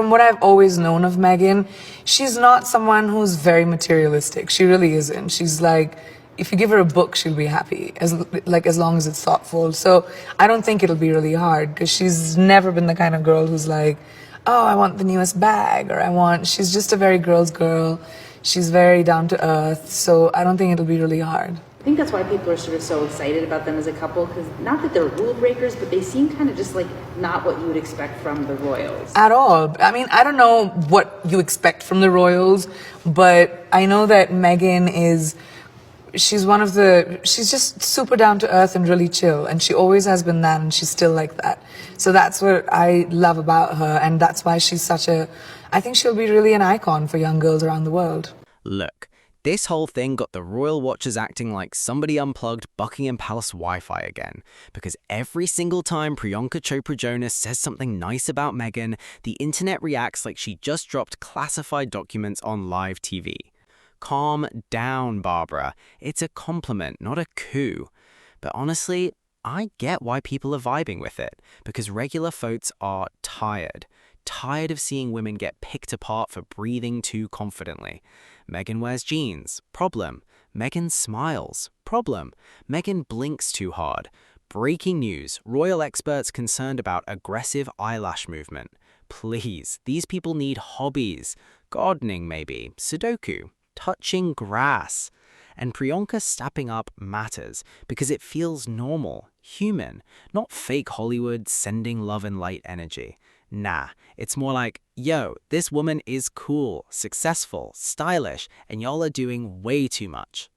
from what I've always known of Meghan, she's not someone who's very materialistic. She really isn't. She's like, if you give her a book, she'll be happy, as long as it's thoughtful. So I don't think it'll be really hard, because she's never been the kind of girl who's like, oh, I want the newest bag, or she's just a very girl's girl. She's very down to earth, so I don't think it'll be really hard. I think that's why people are sort of so excited about them as a couple, because not that they're rule breakers, but they seem kind of just like not what you would expect from the royals. At all. I mean, I don't know what you expect from the royals, but I know that Meghan she's just super down to earth and really chill, and she always has been that, and she's still like that. So that's what I love about her, and that's why I think she'll be really an icon for young girls around the world. Look, this whole thing got the royal watchers acting like somebody unplugged Buckingham Palace Wi-Fi again, because every single time Priyanka Chopra Jonas says something nice about Meghan, the internet reacts like she just dropped classified documents on live TV. Calm down, Barbara. It's a compliment, not a coup. But honestly, I get why people are vibing with it, because regular folks are tired of seeing women get picked apart for breathing too confidently. Meghan wears jeans, problem. Meghan smiles, problem. Meghan blinks too hard. Breaking news, royal experts concerned about aggressive eyelash movement. Please, these people need hobbies. Gardening maybe, Sudoku, touching grass. And Priyanka stepping up matters because it feels normal, human, not fake Hollywood sending love and light energy. Nah, it's more like, yo, this woman is cool, successful, stylish, and y'all are doing way too much.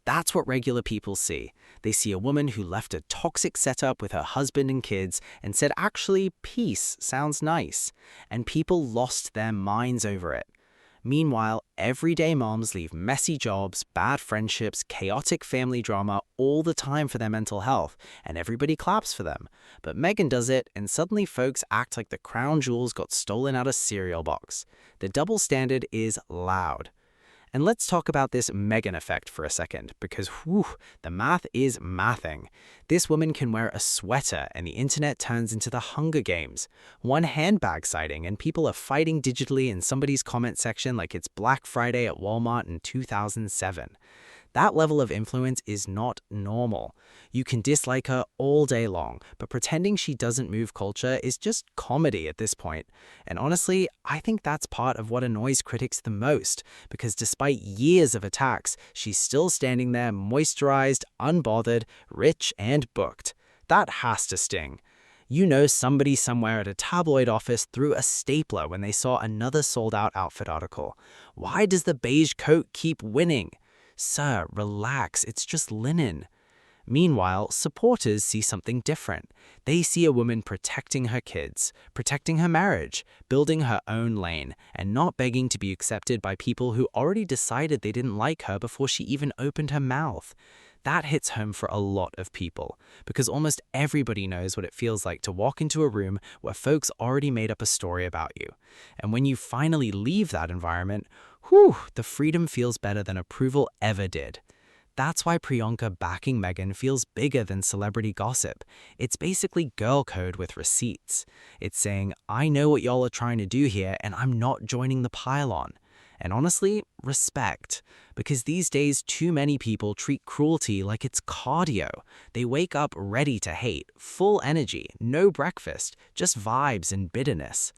That's what regular people see. They see a woman who left a toxic setup with her husband and kids and said, actually, peace sounds nice. And people lost their minds over it. Meanwhile, everyday moms leave messy jobs, bad friendships, chaotic family drama all the time for their mental health, and everybody claps for them. But Meghan does it, and suddenly folks act like the crown jewels got stolen out of cereal box. The double standard is loud. And let's talk about this Meghan effect for a second, because the math is mathing. This woman can wear a sweater and the internet turns into the Hunger Games. One handbag sighting and people are fighting digitally in somebody's comment section like it's Black Friday at Walmart in 2007. That level of influence is not normal. You can dislike her all day long, but pretending she doesn't move culture is just comedy at this point. And honestly, I think that's part of what annoys critics the most, because despite years of attacks, she's still standing there moisturized, unbothered, rich, and booked. That has to sting. You know somebody somewhere at a tabloid office threw a stapler when they saw another sold-out outfit article. Why does the beige coat keep winning? Sir, relax, it's just linen. Meanwhile, supporters see something different. They see a woman protecting her kids, protecting her marriage, building her own lane, and not begging to be accepted by people who already decided they didn't like her before she even opened her mouth. That hits home for a lot of people, because almost everybody knows what it feels like to walk into a room where folks already made up a story about you. And when you finally leave that environment, the freedom feels better than approval ever did. That's why Priyanka backing Meghan feels bigger than celebrity gossip. It's basically girl code with receipts. It's saying, I know what y'all are trying to do here, and I'm not joining the pile-on. And honestly, respect. Because these days, too many people treat cruelty like it's cardio. They wake up ready to hate, full energy, no breakfast, just vibes and bitterness.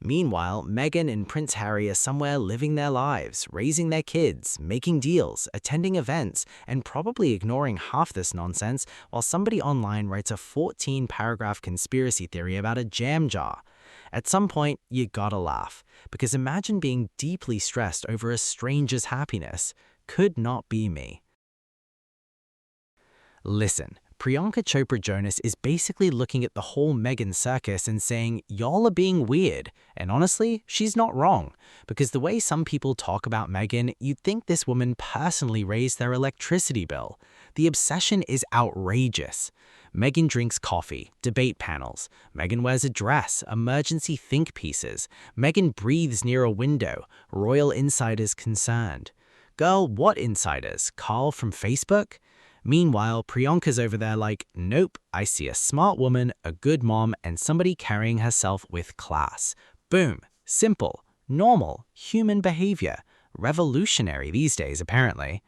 Meanwhile, Meghan and Prince Harry are somewhere living their lives, raising their kids, making deals, attending events, and probably ignoring half this nonsense while somebody online writes a 14-paragraph conspiracy theory about a jam jar. At some point, you gotta laugh, because imagine being deeply stressed over a stranger's happiness. Could not be me. Listen. Priyanka Chopra Jonas is basically looking at the whole Meghan circus and saying, y'all are being weird. And honestly, she's not wrong. Because the way some people talk about Meghan, you'd think this woman personally raised their electricity bill. The obsession is outrageous. Meghan drinks coffee, debate panels. Meghan wears a dress, emergency think pieces. Meghan breathes near a window, royal insiders concerned. Girl, what insiders? Carl from Facebook? Meanwhile, Priyanka's over there like, nope, I see a smart woman, a good mom, and somebody carrying herself with class. Boom, Simple, normal, human behavior. Revolutionary these days, apparently.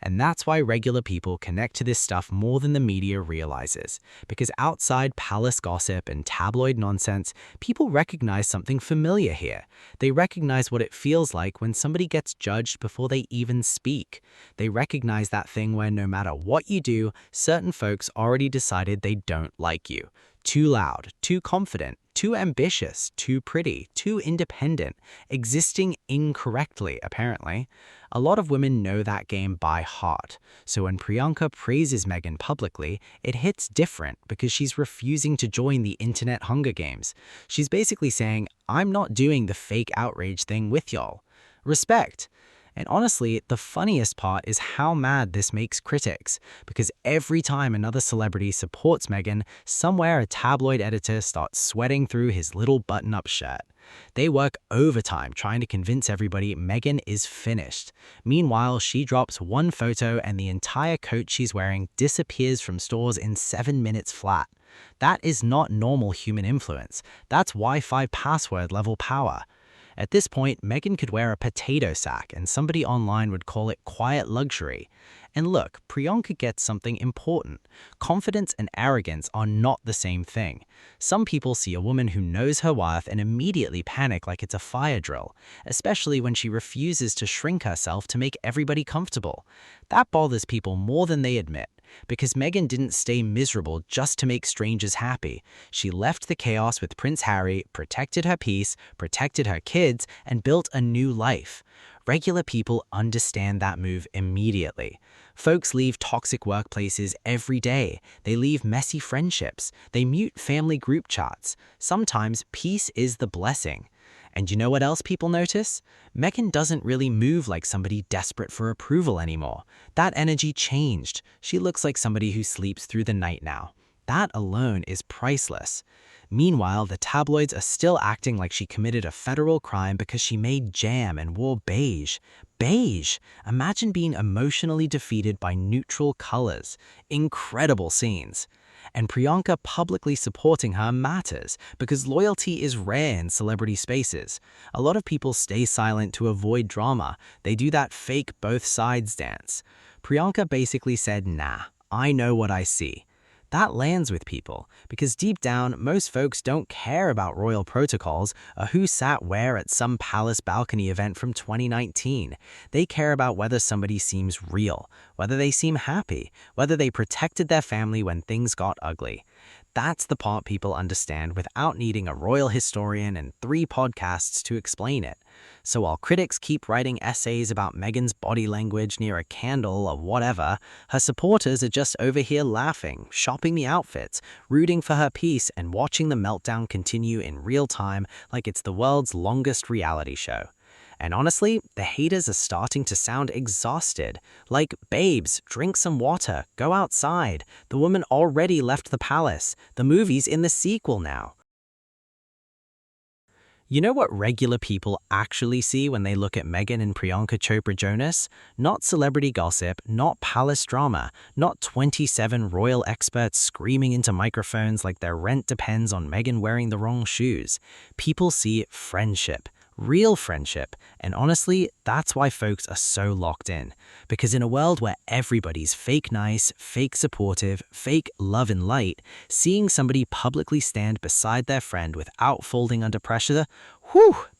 And that's why regular people connect to this stuff more than the media realizes. Because outside palace gossip and tabloid nonsense, people recognize something familiar here. They recognize what it feels like when somebody gets judged before they even speak. They recognize that thing where no matter what you do, certain folks already decided they don't like you. Too loud, too confident, too ambitious, too pretty, too independent, existing incorrectly, apparently. A lot of women know that game by heart, so when Priyanka praises Meghan publicly, it hits different because she's refusing to join the internet Hunger Games. She's basically saying, I'm not doing the fake outrage thing with y'all. Respect. And honestly, the funniest part is how mad this makes critics, because every time another celebrity supports Meghan, somewhere a tabloid editor starts sweating through his little button-up shirt. They work overtime trying to convince everybody Meghan is finished. Meanwhile, she drops one photo and the entire coat she's wearing disappears from stores in 7 minutes flat. That is not normal human influence. That's Wi-Fi password level power. At this point, Meghan could wear a potato sack and somebody online would call it quiet luxury. And look, Priyanka gets something important. Confidence and arrogance are not the same thing. Some people see a woman who knows her worth and immediately panic like it's a fire drill, especially when she refuses to shrink herself to make everybody comfortable. That bothers people more than they admit. Because Meghan didn't stay miserable just to make strangers happy. She left the chaos with Prince Harry, protected her peace, protected her kids, and built a new life. Regular people understand that move immediately. Folks leave toxic workplaces every day. They leave messy friendships. They mute family group chats. Sometimes peace is the blessing. And you know what else people notice? Meghan doesn't really move like somebody desperate for approval anymore. That energy changed. She looks like somebody who sleeps through the night now. That alone is priceless. Meanwhile, the tabloids are still acting like she committed a federal crime because she made jam and wore beige. Beige! Imagine being emotionally defeated by neutral colors. Incredible scenes. And Priyanka publicly supporting her matters because loyalty is rare in celebrity spaces. A lot of people stay silent to avoid drama. They do that fake both sides dance. Priyanka basically said, nah, I know what I see. That lands with people, because deep down, most folks don't care about royal protocols or who sat where at some palace balcony event from 2019. They care about whether somebody seems real, whether they seem happy, whether they protected their family when things got ugly. That's the part people understand without needing a royal historian and 3 podcasts to explain it. So while critics keep writing essays about Meghan's body language near a candle or whatever, her supporters are just over here laughing, shopping the outfits, rooting for her peace, and watching the meltdown continue in real time like it's the world's longest reality show. And honestly, the haters are starting to sound exhausted. Like, babes, drink some water, go outside. The woman already left the palace. The movie's in the sequel now. You know what regular people actually see when they look at Meghan and Priyanka Chopra Jonas? Not celebrity gossip, not palace drama, not 27 royal experts screaming into microphones like their rent depends on Meghan wearing the wrong shoes. People see friendship. Real friendship, and honestly, that's why folks are so locked in. Because in a world where everybody's fake nice, fake supportive, fake love and light, seeing somebody publicly stand beside their friend without folding under pressure,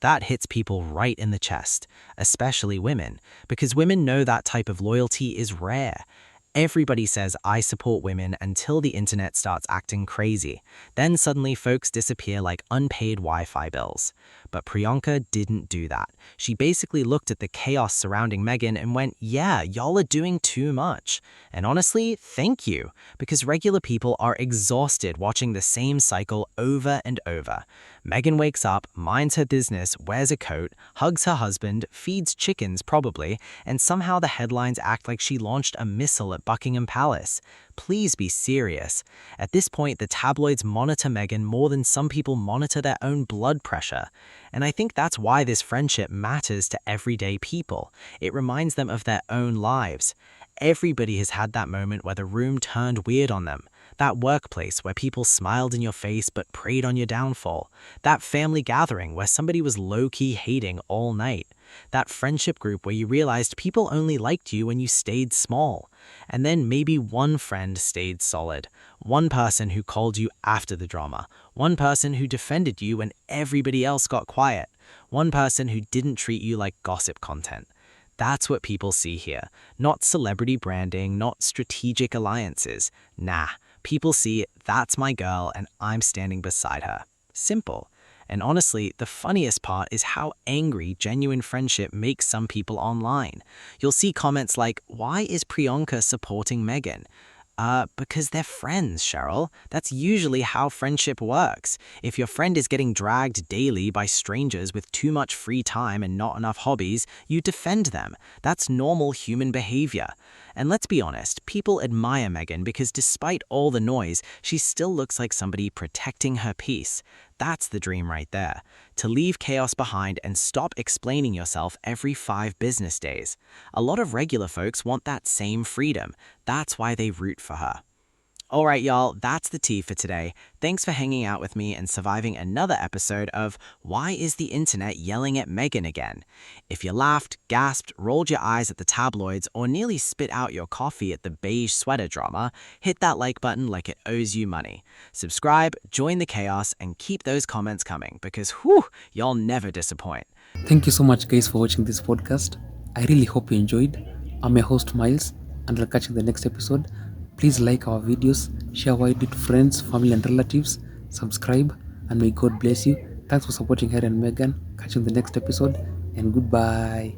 that hits people right in the chest, especially women, because women know that type of loyalty is rare. Everybody says I support women until the internet starts acting crazy. Then suddenly folks disappear like unpaid Wi-Fi bills. But Priyanka didn't do that. She basically looked at the chaos surrounding Meghan and went, yeah, y'all are doing too much. And honestly, thank you, because regular people are exhausted watching the same cycle over and over. Meghan wakes up, minds her business, wears a coat, hugs her husband, feeds chickens probably, and somehow the headlines act like she launched a missile at Buckingham Palace. Please be serious. At this point, the tabloids monitor Meghan more than some people monitor their own blood pressure. And I think that's why this friendship matters to everyday people. It reminds them of their own lives. Everybody has had that moment where the room turned weird on them. That workplace where people smiled in your face but preyed on your downfall. That family gathering where somebody was low-key hating all night. That friendship group where you realized people only liked you when you stayed small. And then maybe one friend stayed solid. One person who called you after the drama. One person who defended you when everybody else got quiet. One person who didn't treat you like gossip content. That's what people see here. Not celebrity branding, not strategic alliances. Nah, people see that's my girl and I'm standing beside her. Simple. And honestly, the funniest part is how angry genuine friendship makes some people online. You'll see comments like, "Why is Priyanka supporting Meghan?" Because they're friends, Cheryl. That's usually how friendship works. If your friend is getting dragged daily by strangers with too much free time and not enough hobbies, you defend them. That's normal human behavior. And let's be honest, people admire Meghan because despite all the noise, she still looks like somebody protecting her peace. That's the dream right there. To leave chaos behind and stop explaining yourself every 5 business days. A lot of regular folks want that same freedom. That's why they root for her. All right, y'all, that's the tea for today. Thanks for hanging out with me and surviving another episode of Why is the Internet Yelling at Meghan Again? If you laughed, gasped, rolled your eyes at the tabloids, or nearly spit out your coffee at the beige sweater drama, hit that like button like it owes you money. Subscribe, join the chaos, and keep those comments coming because, whew, y'all never disappoint. Thank you so much, guys, for watching this podcast. I really hope you enjoyed. I'm your host, Miles, and I'll catch you in the next episode. Please like our videos, share widely to friends, family, and relatives, subscribe, and may God bless you. Thanks for supporting Harry and Meghan. Catch you in the next episode, and goodbye.